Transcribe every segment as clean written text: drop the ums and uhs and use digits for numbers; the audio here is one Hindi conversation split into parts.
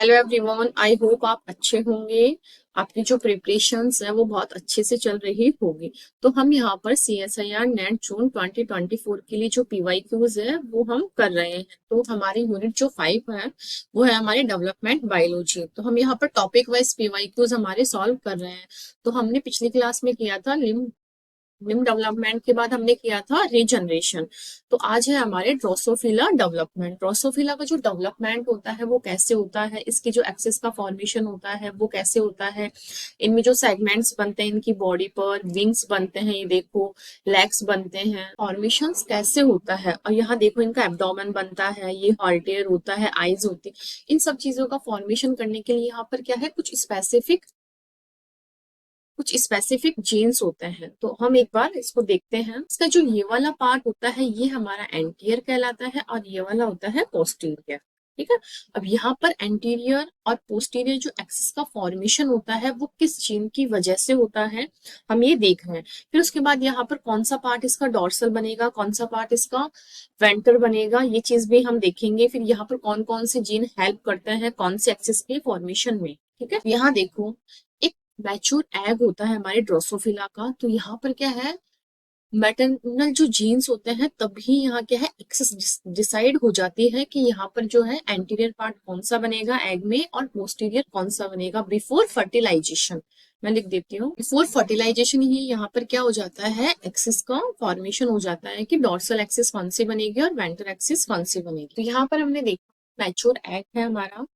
हेलो एवरीवन, आई होप आप अच्छे होंगे। आपकी जो प्रिपरेशंस है वो बहुत अच्छे से चल रही होगी। तो हम यहाँ पर CSIR नेट जून 2024 के लिए जो PYQs है वो हम कर रहे हैं। तो हमारी यूनिट जो 5 है वो है हमारी डेवलपमेंट बायोलॉजी। तो हम यहाँ पर टॉपिक वाइज PYQs हमारे सॉल्व कर रहे हैं। तो हमने पिछली क्लास में किया था लिम्ब डेवलपमेंट के बाद हमने किया था रीजनरेशन। तो आज है हमारे ड्रोसोफिला डेवलपमेंट। ड्रोसोफिला का जो डेवलपमेंट होता है वो कैसे होता है, इसकी जो एक्सिस का फॉर्मेशन होता है वो कैसे होता है, इनमें जो सेगमेंट्स बनते हैं इनकी बॉडी पर, विंग्स बनते हैं, ये देखो लेग्स बनते हैं, फॉर्मेशन कैसे होता है। और यहाँ देखो इनका एब्डोमेन बनता है, ये हॉल्टेयर होता है, आईज होती है। इन सब चीजों का फॉर्मेशन करने के लिए यहाँ पर क्या है, कुछ स्पेसिफिक जीन्स होते हैं। तो हम एक बार इसको देखते हैं। इसका जो ये वाला पार्ट होता है ये हमारा एंटीरियर कहलाता है और ये वाला होता है पोस्टीरियर। ठीक है। अब यहाँ पर एंटीरियर और पोस्टीरियर जो एक्सिस का फॉर्मेशन होता है वो किस जीन की वजह से होता है, हम ये देख रहे हैं। फिर उसके बाद यहाँ पर कौन सा पार्ट इसका डॉर्सल बनेगा, कौन सा पार्ट इसका वेंटर बनेगा, ये चीज भी हम देखेंगे। फिर यहाँ पर कौन कौन से जीन हेल्प करते हैं कौन से एक्सिस के फॉर्मेशन में। ठीक है। यहाँ देखो एक मैच्योर एग होता है हमारे ड्रोसोफिला का। तो यहाँ पर क्या है, मैटरनल जो जीन्स होते हैं तभी यहाँ क्या है एक्सेस डिसाइड हो जाती है कि यहाँ पर जो है एंटीरियर पार्ट कौन सा बनेगा एग में और पोस्टीरियर कौन सा बनेगा बिफोर फर्टिलाइजेशन। मैं लिख देती हूँ, बिफोर फर्टिलाइजेशन ही यहाँ पर क्या हो जाता है, एक्सिस का फॉर्मेशन हो जाता है कि डॉर्सल एक्सिस कौन सी बनेगी और वेंटर एक्सिस कौन सी बनेगी। तो यहाँ पर हमने देखा मैच्योर एग है हमारा,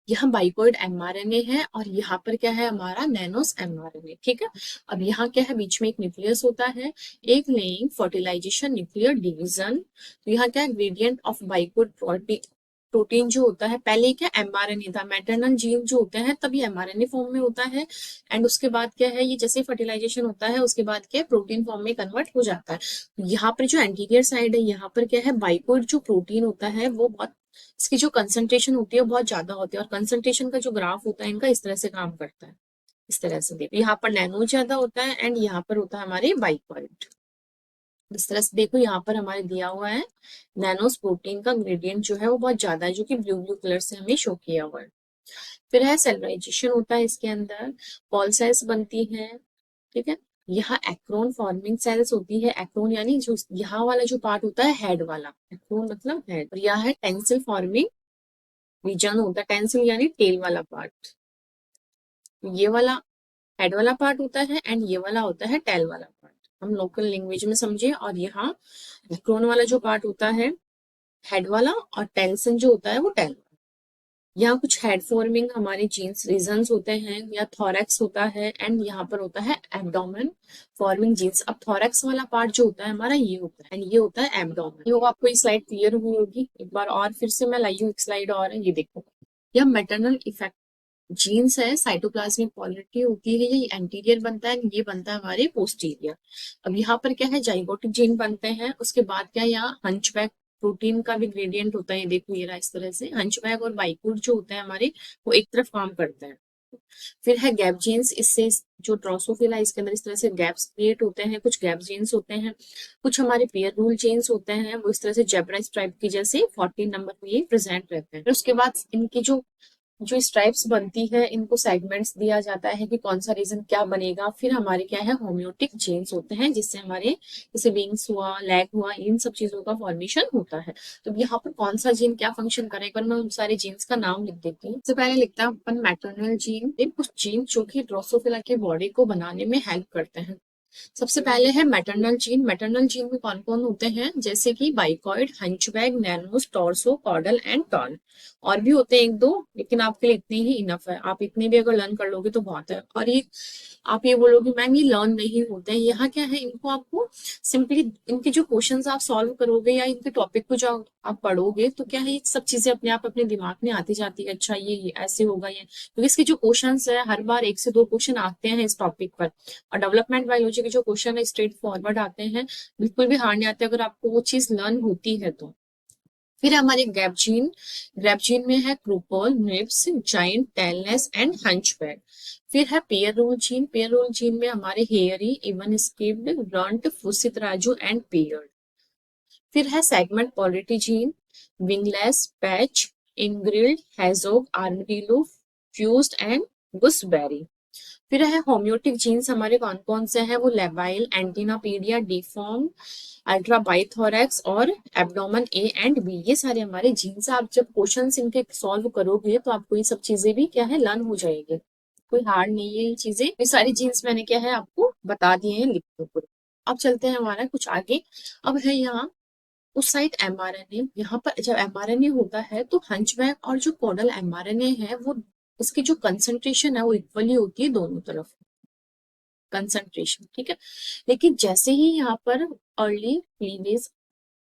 यहाँ बाइकोइड mRNA है और यहाँ पर क्या है हमारा नैनोस mRNA। ठीक है। अब यहाँ क्या है, बीच में एक न्यूक्लियस होता है, एक लेइंग फर्टिलाइजेशन न्यूक्लियर डिवीजन। तो यहाँ क्या है, ग्रेडियंट ऑफ बाइकोइड प्रोटीन जो होता है, पहले क्या mRNA था, मैटरनल जीन जो होते हैं तभी mRNA फॉर्म में होता है। एंड उसके बाद क्या है, ये जैसे फर्टिलाइजेशन होता है उसके बाद क्या प्रोटीन फॉर्म में कन्वर्ट हो जाता है। यहाँ पर जो एंटीरियर साइड है यहाँ पर क्या है, बाइकोइड जो प्रोटीन होता है वो बहुत, इसकी जो कंसंट्रेशन होती है बहुत ज्यादा होती है और कंसंट्रेशन का जो ग्राफ होता है इनका इस तरह से काम करता है। इस तरह से देखो यहाँ पर नैनो ज्यादा होता है एंड यहाँ पर होता है हमारे बाइकोइड। इस तरह से देखो यहाँ पर हमारे दिया हुआ है नैनोस प्रोटीन का ग्रेडियंट जो है वो बहुत ज्यादा है, जो कि ब्लू ब्लू कलर से हमें शो किया हुआ है। फिर है सेलुलाइजेशन होता है इसके अंदर, पॉल सेल्स बनती है। ठीक है। यहाँ एक्रोन फॉर्मिंग सेल्स होती है, एक्रोन यानी जो यहाँ वाला जो पार्ट होता है हेड वाला, एक्रोन मतलब हेड। और यहाँ है टेंसिल फॉर्मिंग रीजन होता है, टेंसिल यानी टेल वाला पार्ट। ये वाला हेड वाला पार्ट होता है एंड ये वाला होता है टेल वाला पार्ट, हम लोकल लैंग्वेज में समझे। और यहाँ एक्रोन वाला जो पार्ट होता है हेड वाला और टेंसन जो होता है वो टेल वाला। यहाँ कुछ हेड फॉर्मिंग हमारे जीन्स रीजन्स होते हैं, या थोरैक्स होता है एंड यहाँ पर होता है एब्डोमेन फॉर्मिंग जीन्स। अब थोरैक्स वाला पार्ट जो होता है हमारा ये होता है एंड ये होता है एब्डोमेन। ये आपको ये स्लाइड क्लियर हुई होगी। एक बार और फिर से मैं लाई हूँ, एक स्लाइड और है, ये देखो। यह मैटरनल इफेक्ट जीन्स है, साइटोप्लाज्मिक पॉलिटी होती है, ये एंटीरियर बनता है, ये बनता है हमारे पोस्टीरियर। अब यहाँ पर क्या है, जाइगोटिक जीन बनते हैं। उसके बाद क्या है, यहाँ हंचबैक प्रोटीन का भी ग्रेडियंट होता है, ये देखो ये रहा इस तरह से। हंचबैक और बाइकुट जो होते हैं हमारे वो एक तरफ काम करते हैं। फिर है गैप जीन्स, इससे जो ड्रोसोफिला इसके अंदर इस तरह से गैप्स क्रिएट होते हैं, कुछ गैप जीन्स होते हैं। कुछ हमारे पेयर रूल जीन्स होते हैं, वो इस तरह से जेब्रा स्ट्राइप की जैसे 14 नंबर में ये प्रेजेंट रहते हैं। फिर उसके बाद इनकी जो जो स्ट्राइप्स बनती है इनको सेगमेंट्स दिया जाता है कि कौन सा रीजन क्या बनेगा। फिर हमारे क्या है, होम्योटिक चेन्स होते हैं जिससे हमारे जैसे विंग्स हुआ, लेग हुआ, इन सब चीजों का फॉर्मेशन होता है। तो यहाँ पर कौन सा जीन क्या फंक्शन करेगा, मैं उन सारे जीन्स का नाम लिख देती हूँ। सबसे पहले लिखता है अपन मैटरनल जीन, कुछ जीन जो कि ड्रोसोफिला के बॉडी को बनाने में हेल्प करते हैं। सबसे पहले है मैटरनल जीन। मैटरनल जीन में कौन कौन होते हैं, जैसे कि bicoid, hunchback, nanos, torso, caudal and torn. और भी होते हैं एक दो, लेकिन आपके लिए इतने ही इनफ है। आप इतने भी अगर लर्न कर लोगे तो बहुत है। और ये आप ये बोलोगे मैम ये लर्न नहीं होते हैं, यहाँ क्या है, इनको आपको सिंपली इनके जो क्वेश्चंस आप सॉल्व करोगे या इनके टॉपिक को जो आप पढ़ोगे तो क्या है, ये सब चीजें अपने आप अपने दिमाग में आती जाती है। अच्छा ये ऐसे होगा, ये क्योंकि इसके जो क्वेश्चंस है हर बार 1 से 2 क्वेश्चन आते हैं इस टॉपिक पर। और डेवलपमेंट बायोलॉजी के जो क्वेश्चन है स्ट्रेट फॉरवर्ड आते हैं, बिल्कुल भी हार्ड नहीं आते अगर आपको वो चीज लर्न होती है तो। फिर हमारे गैप जीन में है kruppel, knirps, giant, tailless and hunchback. फिर है pair rule gene. Pair rule gene में हमारे hairy, even skipped, runt, fushi tarazu and paired. फिर है segment polarity gene, wingless, patch, engrailed, hedgehog, armadillo, fused and gooseberry. फिर है होम्योटिक जीन्स हमारे कौन कौन से हैं, वो लेवाइल, एंटीनापीडिया, डिफॉर्म, अल्ट्रा बाइथोरेक्स और एब्डोमन ए एंड बी। ये सारे हमारे जीन्स। आप जब क्वेश्चंस इनके सॉल्व करोगे तो आपको ये सब चीजें भी क्या है, लर्न हो जाएगी। कोई हार्ड नहीं है ये चीजें। ये सारी जीन्स मैंने क्या है आपको बता दिए हैं, लिख दो पूरे। अब चलते हैं हमारा कुछ आगे। अब है यहाँ उस साइड एमआरएनए। यहाँ पर जब एमआरएनए होता है तो हंचबैक और जो कोडल एमआरएनए है वो उसकी जो कंसंट्रेशन है वो इक्वली होती है दोनों तरफ, कंसंट्रेशन, ठीक है। लेकिन जैसे ही यहाँ पर अर्ली क्लीवेज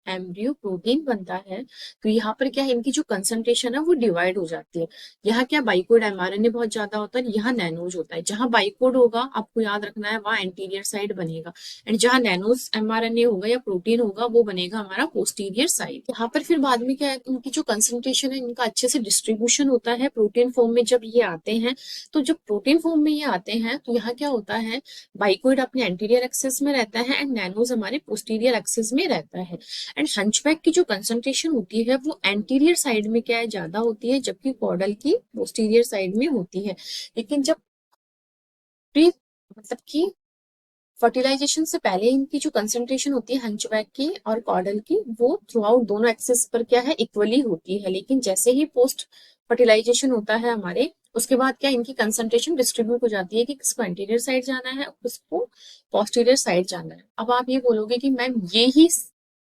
एम्ब्रियो प्रोटीन बनता है तो यहाँ पर क्या है, इनकी जो कंसंट्रेशन है वो डिवाइड हो जाती है। यहाँ क्या बाइकोड एमआरएनए बहुत ज्यादा होता है, यहाँ नैनोज होता है। जहां बाइकोड होगा आपको याद रखना है वहां एंटीरियर साइड बनेगा, एंड जहां नैनोज एमआरएनए होगा या प्रोटीन होगा वो बनेगा हमारा पोस्टीरियर साइड। यहाँ पर फिर बाद में क्या है, उनकी जो कंसंट्रेशन है इनका अच्छे से डिस्ट्रीब्यूशन होता है प्रोटीन फॉर्म में जब ये आते हैं। तो जब प्रोटीन फॉर्म में ये आते हैं तो यहाँ क्या होता है, बाइकोइड अपने एंटीरियर एक्सिस में रहता है एंड नैनोज हमारे पोस्टीरियर एक्सिस में रहता है। एंड हंचबैक की जो कंसंट्रेशन होती है वो एंटीरियर साइड में क्या है, ज्यादा होती है, जबकि कॉर्डल की पोस्टीरियर साइड में होती है। लेकिन जब प्री मतलब कि फर्टिलाइजेशन से पहले इनकी जो कंसंट्रेशन होती है हंचबैक की और कॉर्डल की वो थ्रू आउट दोनों एक्सिस पर क्या है, इक्वली होती है। लेकिन जैसे ही पोस्ट फर्टिलाइजेशन होता है हमारे, उसके बाद क्या इनकी कंसंट्रेशन डिस्ट्रीब्यूट हो जाती है कि किसको एंटीरियर साइड जाना है, किसको पोस्टीरियर साइड जाना है। अब आप ये बोलोगे कि मैम ये ही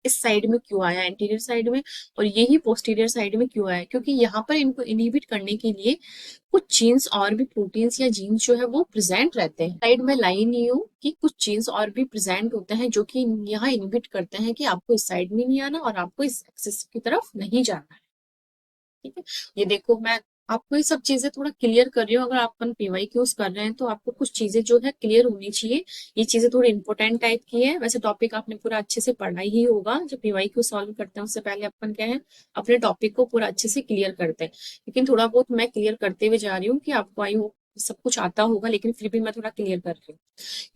इस साइड में क्यों आया, एंटीरियर साइड में, और ये ही पोस्टीरियर साइड में क्यों आया? क्योंकि यहाँ पर इनको इनहिबिट करने के लिए कुछ जीन्स और भी प्रोटीन्स या जीन्स जो है वो प्रेजेंट रहते हैं। साइड में लाइन नहीं हो कि कुछ जीन्स और भी प्रेजेंट होते हैं जो कि यहाँ इनहिबिट करते हैं कि आपको इस साइड में नहीं आना और आपको इस एक्सिस की तरफ नहीं जाना है, ठीक है। ये देखो मैं आपको ये सब चीजें थोड़ा क्लियर कर रही हूँ। अगर आप पीवाई क्यूज कर रहे हैं तो आपको कुछ चीजें जो है क्लियर होनी चाहिए। ये चीजें थोड़ी इंपॉर्टेंट टाइप की है। वैसे टॉपिक आपने पूरा अच्छे से पढ़ा ही होगा। जब पीवाई क्यू सॉल्व करते हैं उससे पहले अपन क्या है, अपने टॉपिक को पूरा अच्छे से क्लियर करते हैं। लेकिन थोड़ा बहुत मैं क्लियर करते हुए जा रही हूँ कि आपको आई होप सब कुछ आता होगा, लेकिन फिर भी मैं थोड़ा क्लियर कर रही हूँ।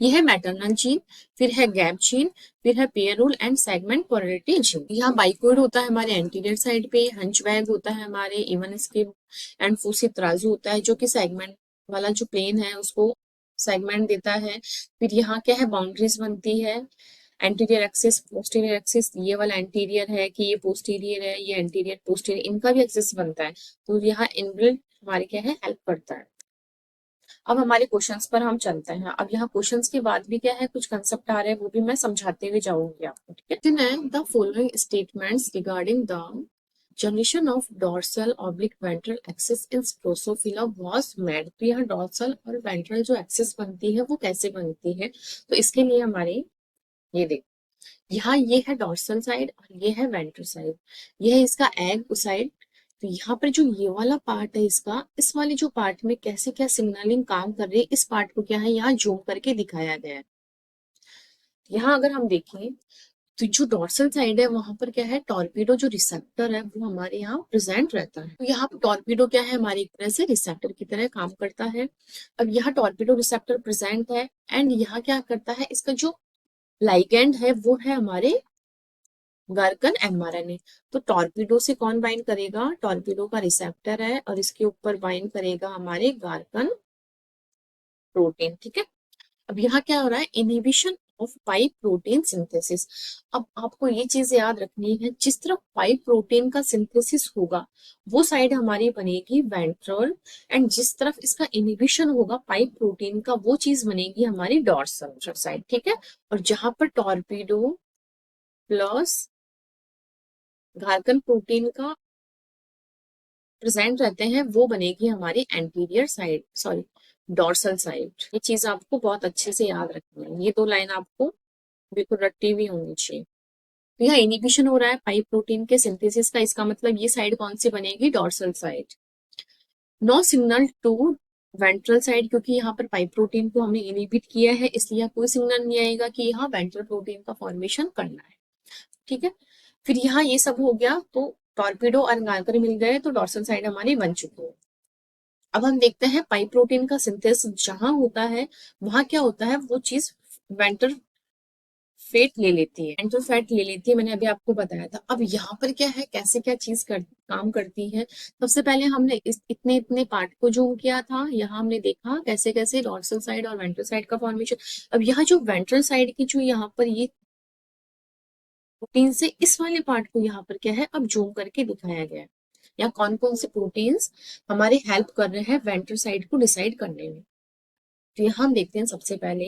ये है मैटरनल जीन, फिर है गैप जीन, फिर है pair rule and segment polarity gene. यहाँ बाइकोइड होता है हमारे एंटीरियर साइड पे, हंचबैक होता है हमारे इवन स्किप एंड फूसी तराजू होता है जो कि सेगमेंट वाला जो प्लेन है उसको सेगमेंट देता है। फिर यहाँ क्या है, बाउंड्रीज बनती है, एंटीरियर एक्सिस पोस्टीरियर एक्सिस, ये वाला एंटीरियर है कि ये पोस्टीरियर है, ये एंटीरियर पोस्टीरियर, इनका भी एक्सिस बनता है। तो यहाँ इनबिल्ट हमारे क्या है, हेल्प करता है। अब हमारे क्वेश्चंस पर हम चलते हैं। अब यहाँ क्वेश्चंस के बाद भी क्या है, कुछ कंसेप्ट आ रहे हैं वो भी मैं समझाते हुए जाऊंगी आपको, ठीक है। The following statements regarding the generation of dorsal oblique ventral axis in Drosophila was made. तो यहाँ डॉर्सल और वेंट्रल जो एक्सिस बनती है वो कैसे बनती है, तो इसके लिए हमारे ये देखो, यहाँ ये है डॉर्सल साइड और ये है वेंट्रल साइड, ये है इसका एग साइड। तो यहाँ पर जो ये वाला पार्ट है इसका, इस वाले जो पार्ट में कैसे क्या सिग्नलिंग काम कर रही है, इस पार्ट को क्या है यहाँ जूम करके दिखाया गया है। यहाँ अगर हम देखें तो जो डॉर्सल साइड है वहां पर क्या है, टॉर्पीडो जो रिसेप्टर है वो हमारे यहाँ प्रेजेंट रहता है। तो यहाँ पर टॉर्पीडो क्या है, हमारी एक तरह से रिसेप्टर की तरह काम करता है। अब यहाँ टॉर्पीडो रिसेप्टर प्रेजेंट है एंड यहाँ क्या करता है, इसका जो लाइगेंड है वो है हमारे गार्कन एमआरएनए। तो टॉर्पीडो से कौन बाइंड करेगा, टॉर्पीडो का रिसेप्टर है और इसके ऊपर बाइंड करेगा हमारे गार्कन प्रोटीन, ठीक है। अब यहाँ क्या हो रहा है, inhibition of pipe protein synthesis. अब आपको ये चीज याद रखनी है, जिस तरफ पाइप प्रोटीन का सिंथेसिस होगा वो साइड हमारी बनेगी वेंट्रल, एंड जिस तरफ इसका इनहिबिशन होगा पाइप प्रोटीन का वो चीज बनेगी हमारी डॉर्सल साइड, ठीक है। और जहां पर टॉर्पीडो प्लस गार्कन प्रोटीन का प्रेजेंट रहते हैं वो बनेगी हमारी anterior side, sorry dorsal side. ये चीज आपको बहुत अच्छे से याद रखनी है, ये दो लाइन आपको बिल्कुल रट्टी हुई होनी चाहिए। तो यहाँ इनिबिशन हो रहा है पाइप प्रोटीन के सिंथेसिस का, इसका मतलब ये साइड कौन सी बनेगी, dorsal side. No signal to ventral side, क्योंकि यहाँ पर पाइप प्रोटीन को हमने इनिबिट किया है इसलिए कोई सिग्नल नहीं आएगा कि यहाँ वेंट्रल प्रोटीन का फॉर्मेशन करना है, ठीक है। फिर यहाँ ये सब हो गया तो टॉर्पीडो और गार्कर मिल गए तो डॉर्सल साइड हमारी बन चुकी है। अब हम देखते हैं पाइप प्रोटीन का सिंथेसिस जहां होता है वहां क्या होता है, वो चीज वेंट्रल फेट ले लेती है, वेंट्रल फैट ले लेती है, मैंने अभी आपको बताया था। अब यहाँ पर क्या है, कैसे क्या चीज काम करती है। सबसे पहले हमने इतने इतने पार्ट को जूम किया था, यहाँ हमने देखा कैसे कैसे डॉर्सल साइड और वेंट्रल साइड का फॉर्मेशन। अब यहाँ जो वेंट्रल साइड की जो यहाँ पर ये प्रोटीन से इस वाले पार्ट को यहाँ पर क्या है अब जूम करके दिखाया गया है। यहाँ कौन कौन से प्रोटीन्स हमारे हेल्प कर रहे हैं वेंट्रल साइड को डिसाइड करने में। तो यहाँ हम देखते हैं सबसे पहले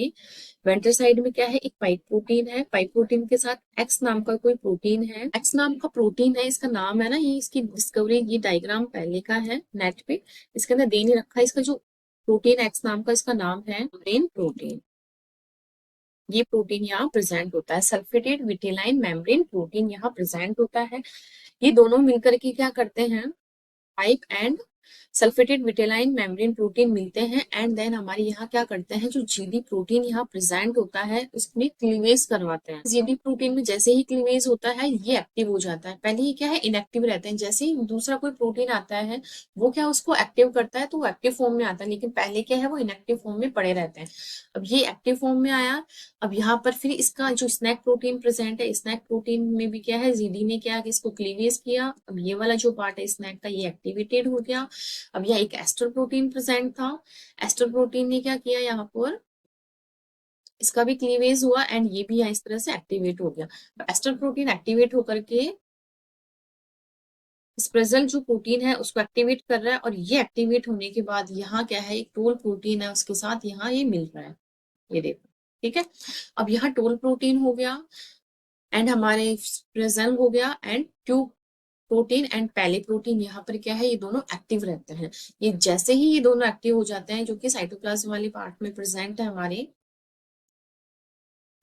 वेंट्रल साइड में क्या है, एक पाइप प्रोटीन है, पाइप प्रोटीन के साथ एक्स नाम का कोई प्रोटीन है, एक्स नाम का प्रोटीन है, इसका नाम है ना, ये इसकी डिस्कवरी, ये डायग्राम पहले का है नेट पे, इसके अंदर दे नहीं रखा है। इसका जो प्रोटीन एक्स नाम का इसका नाम है मेम्ब्रेन प्रोटीन। ये प्रोटीन यहाँ प्रेजेंट होता है, सल्फेटेड विटेलाइन मेम्ब्रेन प्रोटीन यहाँ प्रेजेंट होता है। ये दोनों मिलकर के क्या करते हैं, pipe and sulphated vitelline membrane protein मिलते हैं, एंड देन हमारे यहाँ क्या करते हैं, जो जीडी प्रोटीन यहाँ प्रेजेंट होता है उसमें क्लीवेज करवाते हैं। जीडी प्रोटीन में जैसे ही क्लीवेज होता है ये एक्टिव हो जाता है, पहले ही क्या है इनएक्टिव रहते हैं, जैसे ही दूसरा कोई प्रोटीन आता है वो क्या उसको एक्टिव करता है तो वो एक्टिव फॉर्म में आता है, लेकिन पहले क्या है वो इनएक्टिव फॉर्म में पड़े रहते हैं। अब ये एक्टिव फॉर्म में आया, अब यहाँ पर फिर इसका जो स्नैक प्रोटीन प्रेजेंट है, स्नैक प्रोटीन में भी क्या है जीडी ने क्या इसको क्लीवेज किया, अब ये वाला जो पार्ट है स्नैक का ये एक्टिवेटेड हो गया। अब यह एक एस्टर प्रोटीन प्रेजेंट था, एस्टर प्रोटीन ने क्या किया यहाँ पर इसका भी क्लीवेज हुआ एंड ये भी इस तरह से एक्टिवेट हो गया। एस्टर प्रोटीन एक्टिवेट होकर के स्प्रेजल जो प्रोटीन है उसको एक्टिवेट कर रहा है, और ये एक्टिवेट होने के बाद यहाँ क्या है एक टोल प्रोटीन है उसके साथ यहाँ ये मिल रहा है, ये देखो ठीक है। अब यहाँ टोल प्रोटीन हो गया एंड हमारे स्प्रेजल हो गया एंड ट्यूब प्रोटीन एंड पैले प्रोटीन यहाँ पर क्या है ये दोनों एक्टिव रहते हैं। ये जैसे ही ये दोनों एक्टिव हो जाते हैं जो कि साइटोप्लाज्म वाले पार्ट में प्रेजेंट है हमारे,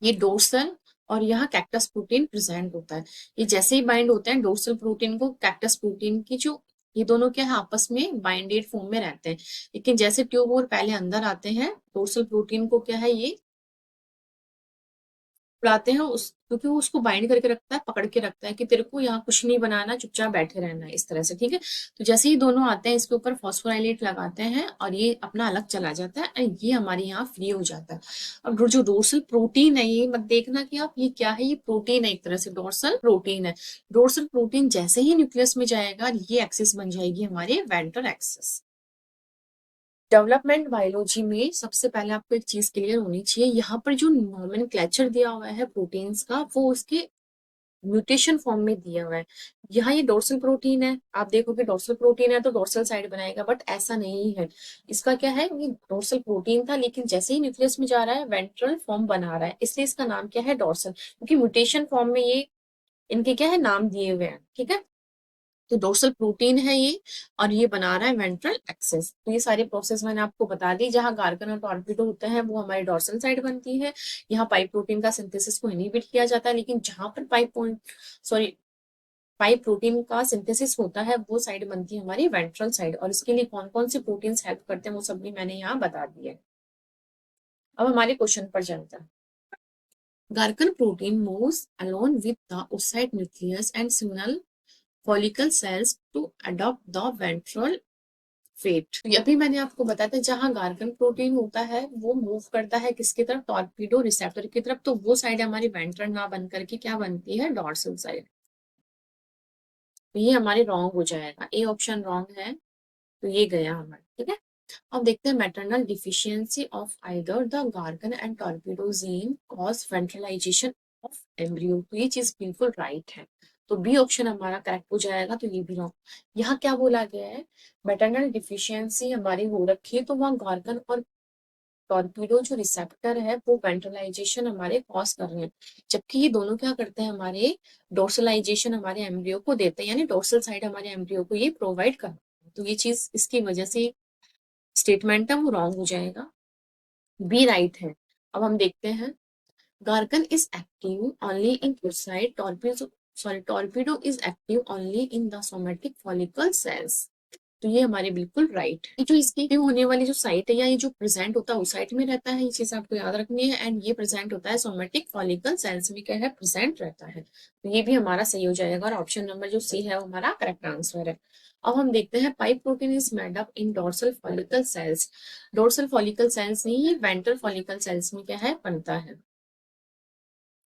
ये डोर्सल और यहाँ कैक्टस प्रोटीन प्रेजेंट होता है। ये जैसे ही बाइंड होते हैं डोर्सल प्रोटीन को कैक्टस प्रोटीन की जो ये दोनों क्या है आपस में बाइंडेड फॉर्म में रहते हैं, लेकिन जैसे ट्यूब और पहले अंदर आते हैं डोर्सल प्रोटीन को क्या है ये उड़ाते हैं उस, क्योंकि वो उसको बाइंड करके रखता है, पकड़ के रखता है कि तेरे को यहाँ कुछ नहीं बनाना, चुपचाप बैठे रहना है इस तरह से, ठीक है। तो जैसे ही दोनों आते हैं इसके ऊपर फॉस्फोराइलेट लगाते हैं और ये अपना अलग चला जाता है और ये हमारे यहाँ फ्री हो जाता है। अब जो डोर्सल प्रोटीन है ये मत देखना कि आप ये क्या है, ये प्रोटीन है एक तरह से डोर्सल प्रोटीन है। डोर्सल प्रोटीन जैसे ही न्यूक्लियस में जाएगा ये एक्सिस बन जाएगी हमारे वेंट्रल एक्सिस। डेवलपमेंट बायोलॉजी में सबसे पहले आपको एक चीज क्लियर होनी चाहिए, यहाँ पर जो नोमेनक्लेचर दिया हुआ है प्रोटीन्स का वो उसके म्यूटेशन फॉर्म में दिया हुआ है। यहाँ ये डोर्सल प्रोटीन है, आप देखोगे डोर्सल प्रोटीन है तो डोर्सल साइड बनाएगा, बट ऐसा नहीं है। इसका क्या है ये डोर्सल प्रोटीन था लेकिन जैसे ही न्यूक्लियस में जा रहा है वेंट्रल फॉर्म बना रहा है, इसलिए इसका नाम क्या है डोर्सल, क्योंकि म्यूटेशन फॉर्म में ये इनके क्या है नाम दिए हुए हैं, ठीक है। तो डोर्सल प्रोटीन है ये और ये बना रहा है वेंट्रल एक्सेस। तो ये सारी प्रोसेस मैंने आपको बता दी, जहां गार्गन और टॉर्पिडो होते हैं वो हमारी डोर्सल साइड बनती है, यहाँ पाइप प्रोटीन का सिंथेसिस को इनहिबिट किया जाता है, लेकिन जहां पर पाइप प्रोटीन का सिंथेसिस होता है वो साइड बनती है हमारी वेंट्रल साइड, और इसके लिए कौन कौन से प्रोटीन्स हेल्प करते हैं वो सब भी मैंने यहाँ बता दिया। अब हमारे क्वेश्चन पर चलते हैं। Gurken protein moves along with the oocyte nucleus and seminal follicle cells to adopt the ventral fate। तो अभी मैंने आपको बताया था जहां गार्गन प्रोटीन होता है वो मूव करता है किसकी तरफ, टॉर्पीडो रिसेप्टर की तरफ, तो वो साइड हमारी वेंट्रल ना बन करके क्या बनती है डॉर्सल साइड। तो ये हमारे रॉन्ग हो जाएगा, ए ऑप्शन रॉन्ग है, तो ये गया हमारा, ठीक है। अब देखते हैं maternal deficiency of either the gurken and torpedo gene cause ventralization of embryo. तो ये चीज बिल्कुल राइट है, तो बी ऑप्शन हमारा करेक्ट हो जाएगा, तो ये भी रॉन्ग। यहाँ क्या बोला गया है, मैटरनल डिफिशियंसी हमारी हो रखी है तो वहाँ गार्गन और टॉर्पीडो जो रिसेप्टर है वो वेंट्रलाइजेशन हमारे कॉज कर रहे हैं, जबकि ये दोनों क्या करते हैं हमारे डोर्सलाइजेशन हमारे एम्ब्रियो को देते हैं, यानी डोर्सल साइड हमारे एम्ब्रियो को ये प्रोवाइड करते हैं। तो ये चीज इसकी वजह से स्टेटमेंट है वो रॉन्ग हो जाएगा, बी राइट है। अब हम देखते हैं gurken is active only in oocyte, torpedo is active only in the somatic follicle cells. तो ये हमारे बिल्कुल राइट है। जो इसकी एक्टिव होने वाली जो साइट है या ये जो प्रेजेंट होता है उस साइट में रहता है, ये चीज आपको याद रखनी है, एंड ये प्रेजेंट होता है सोमेटिक फॉलिकल सेल्स में क्या है प्रेजेंट रहता है, तो ये भी हमारा सही हो जाएगा, और ऑप्शन नंबर जो सी है वो हमारा करेक्ट आंसर है। अब हम देखते हैं pipe protein is made up in dorsal follicle sales. Dorsal follicle sales नहीं, ये वेंट्रल फॉलिकल सेल्स में क्या है बनता है।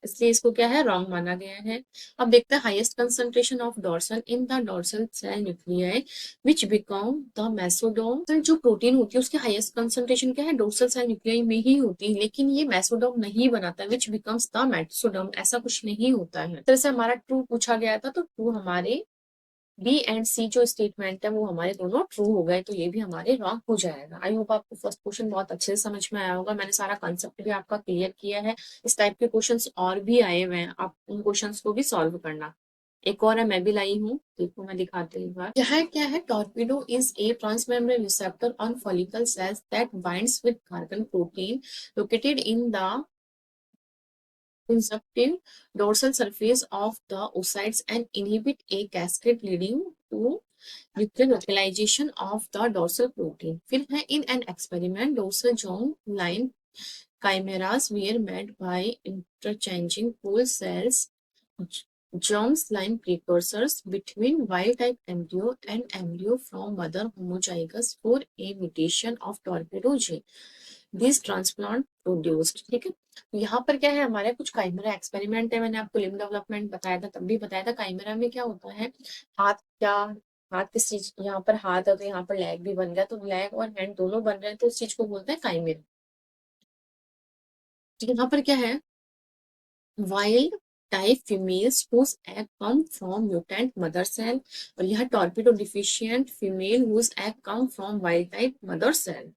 इसलिए इसको क्या है, रॉन्ग माना गया है। अब देखते हैं highest concentration of dorsal in the dorsal cell nuclei which become the mesoderm. तो जो प्रोटीन होती है उसकी हाईएस्ट कंसंट्रेशन क्या है, डोर्सल सेल न्यूक्लियाई में ही होती है, लेकिन ये मेसोडोम नहीं बनाता, विच बिकम्स द मेसोडोम, ऐसा कुछ नहीं होता है। तरह से हमारा ट्रू पूछा गया था, तो ट्रू हमारे बी एंड सी जो स्टेटमेंट है वो हमारे दोनों ट्रू हो गए, तो ये भी हमारे रॉन्ग हो जाएगा। आई होप आपको फर्स्ट क्वेश्चन बहुत अच्छे से समझ में आया होगा, मैंने सारा कंसेप्ट भी आपका क्लियर किया है। इस टाइप के क्वेश्चंस और भी आए हुए हैं, आप उन क्वेश्चंस को भी सॉल्व करना। एक और है, मैं भी लाई हूँ, देखो मैं दिखाती हूँ एक बार। क्या है torpedo is a transmembrane receptor on follicle sales that binds with carbon protein located in the conjunctive dorsal surface of the oocytes and inhibit a cascade leading to nuclear localization of the dorsal protein. फिर है in an experiment dorsal germ line chimeras were made by interchanging pole cells germs line precursors between wild type embryo and embryo from mother homozygous for a mutation of torpedo gene. This transplant produced, ठीक है। तो यहाँ पर क्या है, हमारे कुछ काइमेरा एक्सपेरिमेंट है, मैंने आपको लिम्ब डेवलपमेंट बताया था, तब भी बताया था। काइमेरा में क्या होता है, हाथ क्या, हाथ किस चीज, यहाँ पर हाथ है तो यहाँ पर लेग भी बन गया, तो लेग और हैंड दोनों बन रहे हैं, तो इस चीज को बोलते हैं काइमेरा। तो यहाँ पर क्या है, wild type females whose egg come from mutant mother cell, और यह torpedo deficient female whose egg come from wild type mother cell।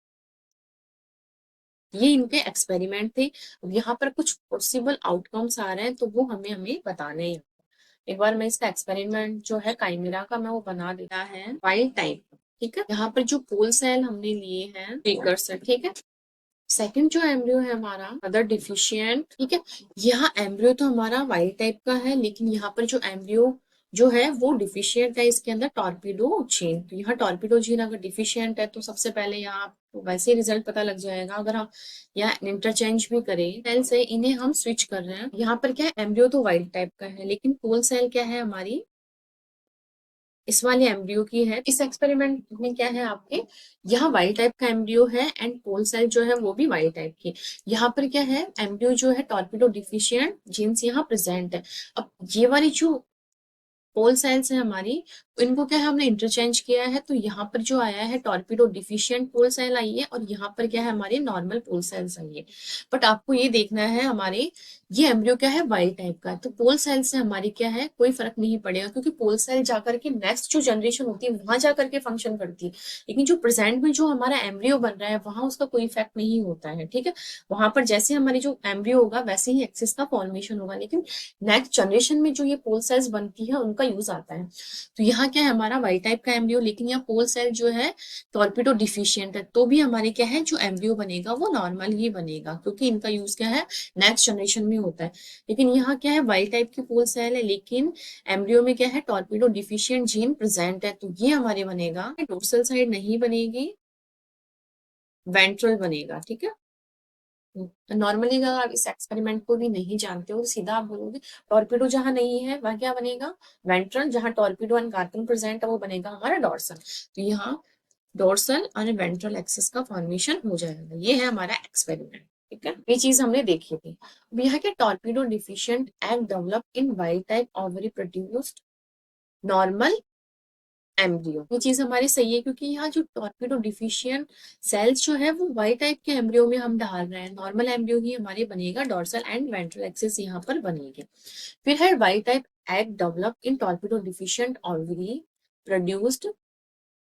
ये इनके एक्सपेरिमेंट थे। अब यहाँ पर कुछ पॉसिबल आउटकम्स आ रहे हैं, तो वो हमें हमें बताने हैं। एक बार मैं इसका एक्सपेरिमेंट जो है काइमेरा का, मैं वो बना देता है वाइल्ड टाइप, ठीक है। यहाँ पर जो पोल सेल हमने लिए हैं प्रीकर्सर, ठीक है। सेकंड जो एम्ब्रियो है हमारा मदर डिफिशियंट, ठीक है। यहाँ एम्ब्रियो तो हमारा वाइल्ड टाइप का है, लेकिन यहाँ पर जो एम्ब्रियो जो है वो डिफिशियंट है, इसके अंदर टॉर्पिडो जीन। तो यहाँ टॉर्पिडो जीन अगर डिफिशियंट है तो सबसे पहले यहाँ आपको वैसे रिजल्ट पता लग जाएगा। अगर हम यहाँ इंटरचेंज भी करें सेल से, इन्हें हम स्विच कर रहे हैं। यहाँ पर क्या है, एम्ब्रियो तो वाइल्ड टाइप का है, लेकिन पोल सेल क्या है हमारी इस वाले एम्ब्रियो की है। इस एक्सपेरिमेंट में क्या है आपके, यहाँ वाइल्ड टाइप का एम्ब्रियो है एंड पोल सेल जो है वो भी वाइल्ड टाइप की। यहाँ पर क्या है, एम्ब्रियो जो है टॉर्पिडो डिफिशियंट जीन्स यहाँ प्रेजेंट है। अब ये वाली जो पोल सेल्स है हमारी, इनको क्या है हमने इंटरचेंज किया है, तो यहाँ पर जो आया है टॉर्पिडो डिफिशियंट पोल सेल आई है, और यहाँ पर क्या है हमारे नॉर्मल पोल सेल्स आई है। बट आपको ये देखना है हमारे ये एम्ब्रियो क्या है वाइल्ड टाइप का है, तो पोल सेल से हमारी क्या है कोई फर्क नहीं पड़ेगा, क्योंकि पोल सेल जाकर के नेक्स्ट जो जनरेशन होती है वहां जाकर के फंक्शन करती है। लेकिन जो प्रेजेंट में जो हमारा एम्ब्रियो बन रहा है वहां उसका कोई इफेक्ट नहीं होता है, ठीक है। वहां पर जैसे हमारी जो एम्ब्रियो होगा वैसे ही एक्सिस का फॉर्मेशन होगा, लेकिन नेक्स्ट जनरेशन में जो ये पोल सेल्स बनती है उनका यूज आता है। तो यहाँ क्या है हमारा वाइल्ड टाइप का एम्ब्रियो, लेकिन यहाँ पोल सेल जो है टॉर्पिडो डिफिशियंट है, तो भी हमारे क्या है जो एम्ब्रियो बनेगा वो नॉर्मल ही बनेगा, क्योंकि इनका यूज क्या है नेक्स्ट जनरेशन में होता है। लेकिन यहाँ क्या है वाइल्ड टाइप की पोल सेल है, लेकिन एम्ब्रियो में क्या है टॉर्पिडो डिफिशियंट जीन प्रेजेंट है, तो ये हमारे बनेगा डोर्सल साइड नहीं बनेगी, वेंट्रल बनेगा, ठीक है। नॉर्मली अगर आप इस एक्सपेरिमेंट को भी नहीं जानते हो तो सीधा आप बोलोगे टॉर्पिडो जहां नहीं है वह क्या बनेगा वेंट्रल, जहां टॉर्पिडो एंड कार्बन प्रेजेंट है वो बनेगा हमारा डोर्सल। तो यहाँ डोर्सल और वेंट्रल एक्सिस का फॉर्मेशन हो जाएगा। ये है हमारा एक्सपेरिमेंट, ठीक है। ये चीज हमने देखी थी। अब यहाँ क्या टॉर्पिडो डिफिशियंट एग डेवलप इन wild type ovary produced normal embryo. ये चीज हमारी सही है, क्योंकि यहाँ जो टॉर्पिडो डिफिशियंट सेल्स जो है वो वाइट टाइप के एम्ब्रियो में हम डाल रहे हैं, नॉर्मल एम्ब्रियो ही हमारे बनेगा, डोर्सल एंड वेंट्रल एक्सिस यहाँ पर बनेगी। फिर है wild type egg develop in torpedo deficient ovary produced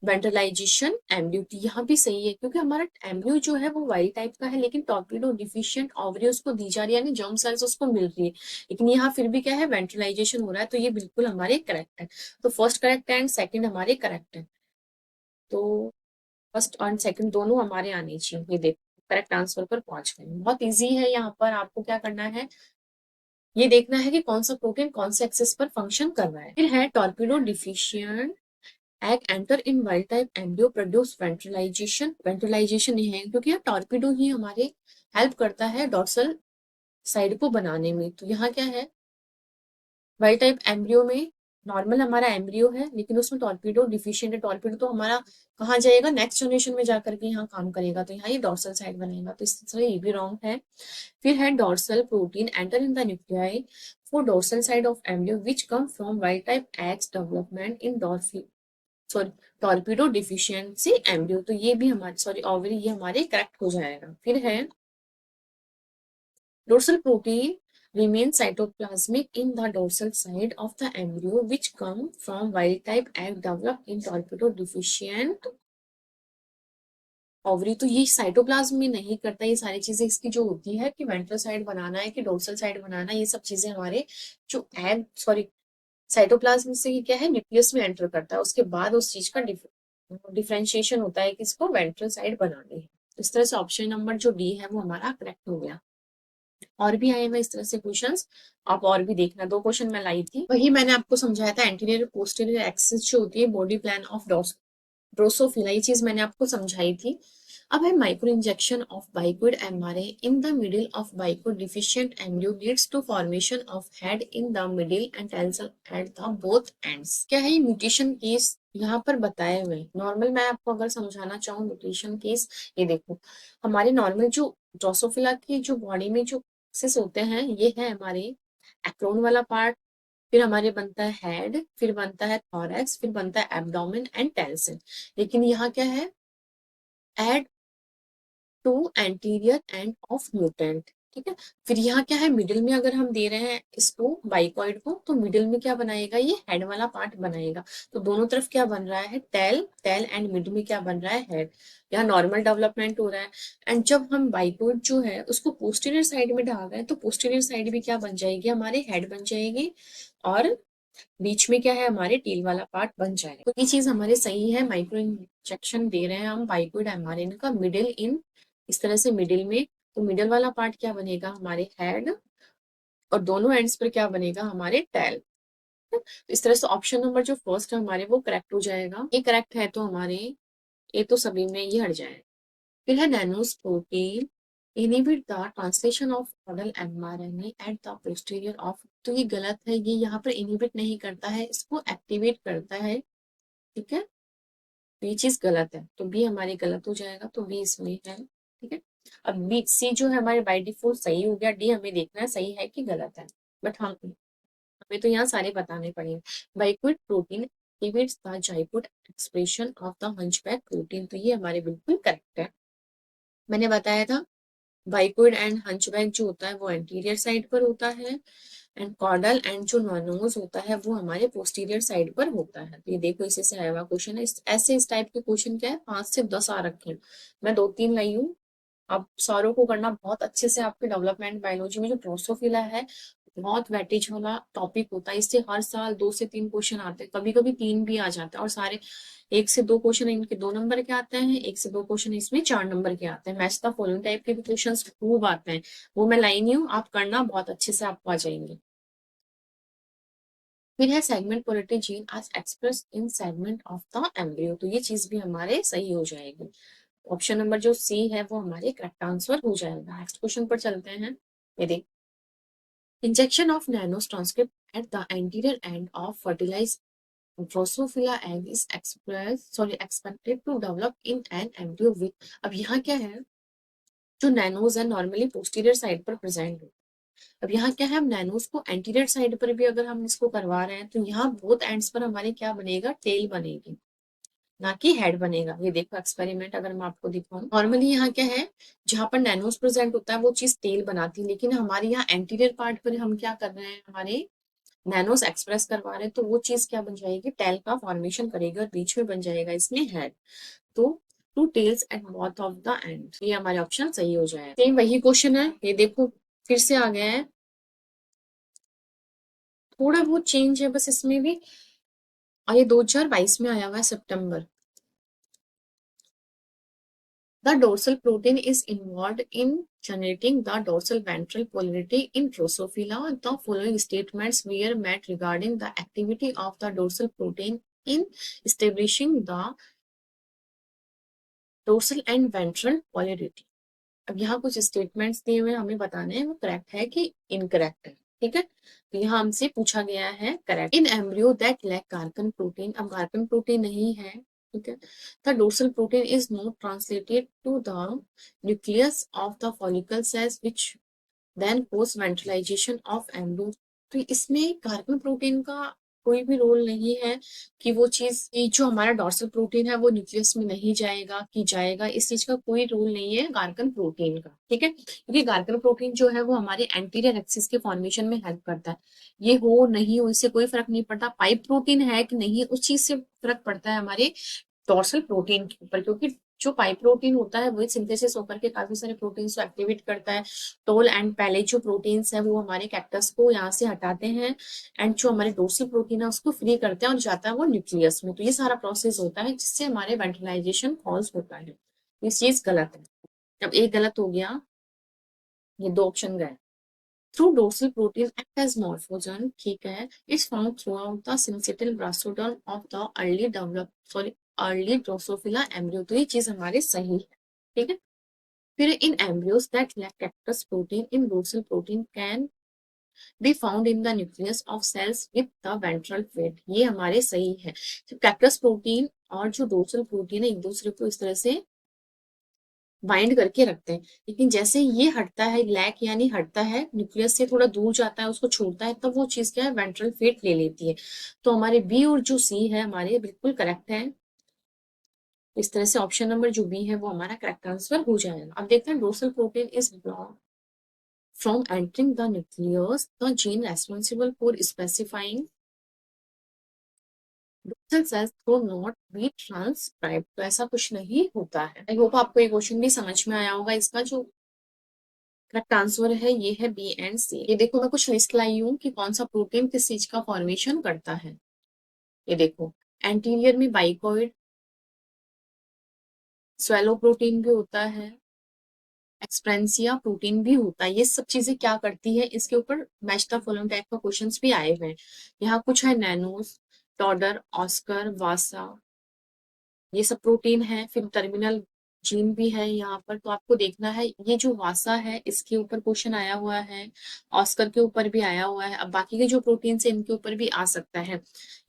ventralization embryo. यहाँ भी सही है, क्योंकि हमारा एम्ब्रियो जो है वो वाइल्ड टाइप का है, लेकिन टॉर्पिडो डिफिशियंट ओवरी उसको दी जा रही है, यानी जर्म सेल्स उसको मिल रही है, लेकिन यहाँ फिर भी क्या है वेंट्रलाइजेशन हो रहा है, तो ये बिल्कुल हमारे करेक्ट है। तो फर्स्ट करेक्ट है एंड सेकंड हमारे करेक्ट है, तो फर्स्ट और सेकंड दोनों हमारे आने चाहिए। ये देखो करेक्ट आंसर पर पहुंच गए। बहुत इजी है, यहाँ पर आपको क्या करना है ये देखना है कि कौन सा प्रोटीन कौन से एक्सेस पर फंक्शन कर रहा है। फिर है torpedo deficient egg enter in wild type embryo produce ventralization. Ventralization नहीं है, क्योंकि यहाँ टॉर्पिडो ही हमारे हेल्प करता है डॉर्सल साइड को बनाने में। तो यहाँ क्या है वाइल्ड टाइप एम्ब्रियो में नॉर्मल हमारा एम्ब्रियो है लेकिन उसमें टॉर्पीडो डिफिशिएंट है, टॉर्पीडो तो हमारा कहाँ जाएगा, नेक्स्ट जनरेशन में जाकर के यहाँ काम करेगा, तो यहाँ ये डोर्सल साइड बनेगा, तो इस तरह ये भी रॉन्ग है। फिर है dorsal protein enter in the nuclei for dorsal side of embryo which come from wild type eggs development in डॉर्फी सॉरी टॉर्पीडो डिफिशियंसी एम्ब्रियो, तो ये भी हमारे सॉरी ओवरी, ये हमारे करेक्ट हो जाएगा। फिर है dorsal protein remains cytoplasmic in the dorsal side of the embryo which come from wild type egg developed in torpedo deficient ovary, तो ये साइटोप्लाज्म में नहीं करता, ये सारी चीजें इसकी जो होती है कि वेंट्रल साइड बनाना है कि डोर्सल साइड बनाना है, ये सब चीजें हमारे जो एग सॉरी साइटोप्लाज्म से ये क्या है न्यूक्लियस में एंटर करता है, उसके बाद उस चीज का डिफरेंशिएशन होता है कि इसको वेंट्रल साइड बनानी है। तो इस तरह से ऑप्शन नंबर जो डी है वो हमारा करेक्ट हो गया। और भी आए हुए इस तरह से क्वेश्चंस, आप और भी देखना, 2 क्वेश्चन मैं लाई थी, वही मैंने आपको समझाया था, एंटीरियर पोस्टीरियर एक्सिस जो होती है बॉडी प्लान ऑफ ड्रोसोफिला, ये चीज मैंने आपको समझाई थी। अब है micro injection of bicoid mRNA in the middle of bicoid deficient embryo leads to formation of head in the middle and telson at the both ends. क्या है ये म्यूटेशन केस यहाँ पर बताए हुए, नॉर्मल मैं आपको अगर समझाना चाहूँ म्यूटेशन केस, ये देखो हमारे नॉर्मल जो ड्रोसोफिला की जो बॉडी में जो एक्सिस होते हैं ये है हमारे एक्रोन वाला पार्ट, फिर हमारे बनता है हेड, फिर बनता है थॉरैक्स, फिर बनता है एब्डोमेन एंड टेंसिल। लेकिन यहाँ क्या है, add to anterior end of mutant, ठीक है। फिर यहाँ क्या है, मिडिल में अगर हम दे रहे हैं इसको बाइकॉइड को, तो मिडिल में क्या बनाएगा, ये हेड वाला पार्ट बनाएगा, तो दोनों तरफ क्या बन रहा है, टेल टेल एंड मिड में क्या बन रहा है, हेड। यहाँ नॉर्मल डेवलपमेंट हो रहा है। एंड जब हम बाइकॉइड जो है उसको पोस्टीरियर साइड में डाल रहे हैं, तो पोस्टीरियर साइड भी क्या बन जाएगी, हमारे हेड बन जाएगी, और बीच में क्या है, हमारे टेल वाला पार्ट बन जाएगा। तो ये चीज हमारे सही है, माइक्रो इंजेक्शन दे रहे हैं हम बाइक्विड एमआरएनए का मिडिल इन, इस तरह से मिडिल में, तो मिडिल वाला पार्ट क्या बनेगा, हमारे हेड, और दोनों एंड्स पर क्या बनेगा, हमारे टेल। तो इस तरह से ऑप्शन नंबर जो फर्स्ट है हमारे वो करेक्ट हो जाएगा, ये करेक्ट है, तो हमारे ये तो सभी में ये हट जाएगा। फिर है nanos protein inhibit the translation of model mRNA at the posterior of, तो ये गलत है, ये यहाँ पर इनहिबिट नहीं करता है, इसको एक्टिवेट करता है, ठीक है, तो ये चीज गलत है, तो बी हमारी गलत हो जाएगा, तो बी इसमें है, ठीक है। अब बी सी जो है हमारे बाय डिफॉल्ट सही हो गया, डी हमें देखना है सही है कि गलत है, बट हम हमें तो यहाँ सारे बताने पड़ेंगे। Bicoid protein activates the zygote expression of the hunchback protein, तो ये हमारे बिल्कुल करेक्ट है। मैंने बताया था बाइक्विड एंड हंचबैक जो होता है वो एंटीरियर साइड पर होता है, एंड कॉर्डल एंड जो नॉनोज होता है वो हमारे पोस्टीरियर साइड पर होता है। तो ये देखो इसी से आया हुआ क्वेश्चन है, ऐसे इस टाइप के क्वेश्चन क्या है 5 से 10 आ रखे हैं, मैं 2-3 लाई हूँ। आप सारों को करना बहुत अच्छे से, आपके डेवलपमेंट बायोलॉजी में जो ड्रोसोफिला है बहुत वेटेज वाला टॉपिक होता है, इससे हर साल 2 से 3 क्वेश्चन आते हैं, कभी कभी 3 भी आ जाते हैं, और सारे 1 से 2 क्वेश्चन इनके 2 नंबर के आते हैं, 1 से 2 क्वेश्चन इसमें 4 नंबर के आते हैं, मैच द फॉलोइंग टाइप के भी क्वेश्चन खूब आते हैं, वो मैं लाई नहीं हूँ, आप करना बहुत अच्छे से आपको आ जाएंगे। फिर है segment polarity gene as express in segment of the embryo, तो ये चीज भी हमारे सही हो जाएगी, ऑप्शन नंबर जो सी है वो हमारे करेक्ट आंसर हो जाएगा। नेक्स्ट क्वेश्चन पर चलते हैं, ये देख injection of nanos transcript at the anterior end of fertilize Drosophila egg is expected to develop in an embryo with, अब यहाँ क्या है, जो नैनोज है नॉर्मली पोस्टीरियर साइड पर प्रेजेंट है, अब यहाँ क्या है, हम नैनोज को एंटीरियर साइड पर भी अगर हम इसको करवा रहे हैं, तो यहाँ बोथ एंड्स पर हमारे क्या बनेगा, टेल बनेगी, ना कि हेड बनेगा। ये देखो एक्सपेरिमेंट अगर मैं आपको दिखाऊं, नॉर्मली यहाँ क्या है, जहां पर नैनोस प्रेजेंट होता है वो चीज टेल बनाती है, लेकिन हमारे यहाँ एंटीरियर पार्ट पर हम क्या कर रहे हैं, हमारे नैनोस एक्सप्रेस करवा रहे हैं, तो वो चीज क्या बन जाएगी, टेल का फॉर्मेशन करेगी और बीच में बन जाएगा इसमें हेड, तो two tails at both of the end, ये हमारे ऑप्शन सही हो जाए। सेम वही क्वेश्चन है, ये देखो फिर से आ गया है, थोड़ा बहुत चेंज है बस इसमें भी, और ये 2022 में आया हुआ है सितंबर। The dorsal protein is involved in generating the dorsal ventral polarity in Drosophila. The following statements were made regarding the activity of the dorsal protein in establishing the dorsal and ventral polarity. अब यहाँ कुछ स्टेटमेंट्स दिए हुए हमें बताने हैं वो करेक्ट है कि इनकरेक्ट है, ठीक है, तो यहाँ हमसे पूछा गया है correct. In embryo that lack gurken protein, अब गार्कन प्रोटीन नहीं है, ठीक है, the dorsal protein is not translated to the nucleus of the follicle cells which then post ventralization of embryo. तो इसमें कार्बन प्रोटीन का कोई भी रोल नहीं है कि वो चीज जो हमारा डॉर्सल प्रोटीन है वो न्यूक्लियस में नहीं जाएगा कि जाएगा, इस चीज का कोई रोल नहीं है गार्कन प्रोटीन का, ठीक है, क्योंकि गार्कन प्रोटीन जो है वो हमारे एंटीरियर एक्सिस के फॉर्मेशन में हेल्प करता है। ये हो नहीं हो इससे कोई फर्क नहीं पड़ता, पाइप प्रोटीन है कि नहीं उस चीज से फर्क पड़ता है हमारे डॉर्सल प्रोटीन के ऊपर, क्योंकि जो पाई प्रोटीन होता है वही सिंथेसिस होकर के काफी सारे प्रोटीन्स को एक्टिवेट करता है। टोल एंड पहले जो प्रोटीन्स है वो हमारे कैक्टस को यहाँ से हटाते हैं एंड जो हमारे डोर्सल प्रोटीन है उसको फ्री करते हैं और जाता है वो न्यूक्लियस में। तो ये सारा प्रोसेस होता है जिससे हमारे वेंटिलाइजेशन कॉज होता है। ये चीज गलत है, अब एक गलत हो गया, ये दो ऑप्शन गए। Through dorsal protein act as morphogen, ठीक है, is found throughout the syncytial blastoderm of the early develop sorry early Drosophila embryo. तो ये चीज हमारे सही है, ठीक है। फिर in embryos that lack cactus protein in dorsal protein can be found in the nucleus of cells with the ventral fluid, ये हमारे सही है। तो कैक्टस प्रोटीन और जो डोर्सल प्रोटीन है एक दूसरे को इस तरह से बाइंड करके रखते हैं, लेकिन जैसे ये हटता है, लैक यानी हटता है न्यूक्लियस से थोड़ा दूर जाता है उसको छोड़ता है, तब वो चीज क्या है वेंट्रल फेट ले लेती है। तो हमारे बी और जो सी है हमारे बिल्कुल करेक्ट है। इस तरह से ऑप्शन नंबर जो बी है वो हमारा करेक्ट आंसर हो जाएगा। अब देखते हैं dorsal protein is block from entering the nucleus the gene responsible for specifying dorsal cells through not be transcribe. तो ऐसा कुछ नहीं होता है। आई होप आपको ये क्वेश्चन भी समझ में आया होगा। इसका जो करेक्ट आंसर है ये है बी एंड सी। ये देखो मैं कुछ लिस्ट लाई हूँ कि कौन सा प्रोटीन किस चीज का फॉर्मेशन करता है। ये देखो एंटीरियर में बाइकॉइड, स्वेलो प्रोटीन भी होता है, एक्सप्रेंसिया प्रोटीन भी होता है। ये सब चीजें क्या करती है, इसके ऊपर मैच द फॉलोइंग टाइप का क्वेश्चंस भी आए हुए हैं। यहाँ कुछ है नैनोस, टॉडर, ऑस्कर, वासा, ये सब प्रोटीन है। फिर टर्मिनल जीन भी है यहाँ पर, तो आपको देखना है ये जो वासा है इसके ऊपर क्वेश्चन आया हुआ है, ऑस्कर के ऊपर भी आया हुआ है। अब बाकी के जो प्रोटीन है इनके ऊपर भी आ सकता है।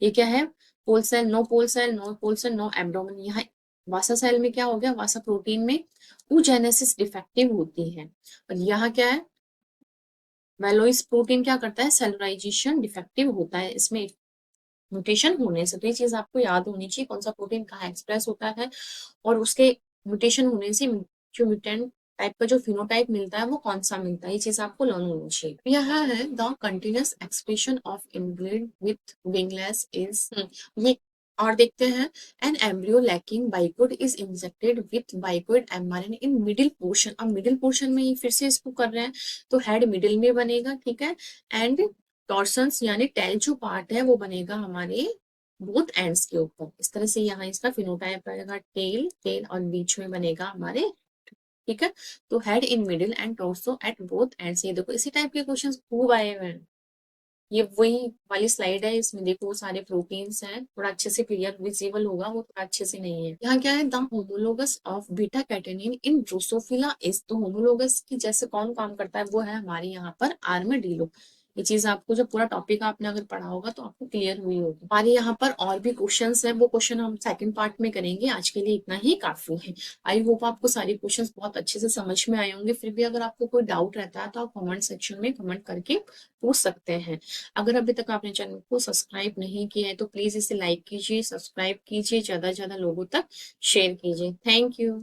ये क्या है, पोल सेल, नो पोल सेल, नो पोल सेल, नो एब्डोमेन। यहाँ वासा सेल में क्या हो गया, वासा प्रोटीन में ऊजेनेसिस डिफेक्टिव होती है। और यहाँ क्या है, वेलोइस प्रोटीन क्या करता है, सेलुलाइजेशन डिफेक्टिव होता है, इसमें म्यूटेशन होने से। तो ये चीज आपको याद होनी चाहिए कौन सा प्रोटीन कहाँ एक्सप्रेस होता है और उसके म्यूटेशन होने से जो म्यूटेंट टाइप का जो फिनोटाइप मिलता है वो कौन सा मिलता है, ये चीज आपको लर्न होनी चाहिए। यह है the continuous expression of inbreed with wingless is, ये और देखते हैं, an embryo lacking bicoid is injected with bicoid mRNA in middle portion. अब मिडिल पोर्शन में ही फिर से इसको कर रहे हैं तो हेड मिडिल में बनेगा, ठीक है, एंड टॉर्सन्स यानी टेल जो पार्ट है वो बनेगा हमारे बोथ एंड्स के ऊपर। इस तरह से यहाँ इसका फिनोटाइप रहेगा टेल, टेल और बीच में बनेगा हमारे, ठीक है। तो head in middle and torso at both ends. ये देखो इसी टाइप के क्वेश्चंस खूब आए हुए हैं। ये वही वाली स्लाइड है, इसमें देखो सारे प्रोटीन्स हैं, थोड़ा अच्छे से क्लियर विजिबल होगा, वो थोड़ा अच्छे से नहीं है। यहाँ क्या है, the homologous of beta catenin in Drosophila is. तो होमोलोगस की जैसे कौन काम करता है वो है हमारे यहाँ पर आर्मेडिलो। ये चीज आपको जब पूरा टॉपिक आपने अगर पढ़ा होगा तो आपको क्लियर हुई होगी। हमारे यहाँ पर और भी क्वेश्चंस है, वो क्वेश्चन हम सेकंड पार्ट में करेंगे। आज के लिए इतना ही काफी है। आई होप आपको सारे क्वेश्चंस बहुत अच्छे से समझ में आए होंगे। फिर भी अगर आपको कोई डाउट रहता है तो आप कमेंट सेक्शन में कमेंट करके पूछ सकते हैं। अगर अभी तक आपने चैनल को सब्सक्राइब नहीं किया है तो प्लीज इसे लाइक कीजिए, सब्सक्राइब कीजिए, ज्यादा से ज्यादा लोगों तक शेयर कीजिए। Thank you.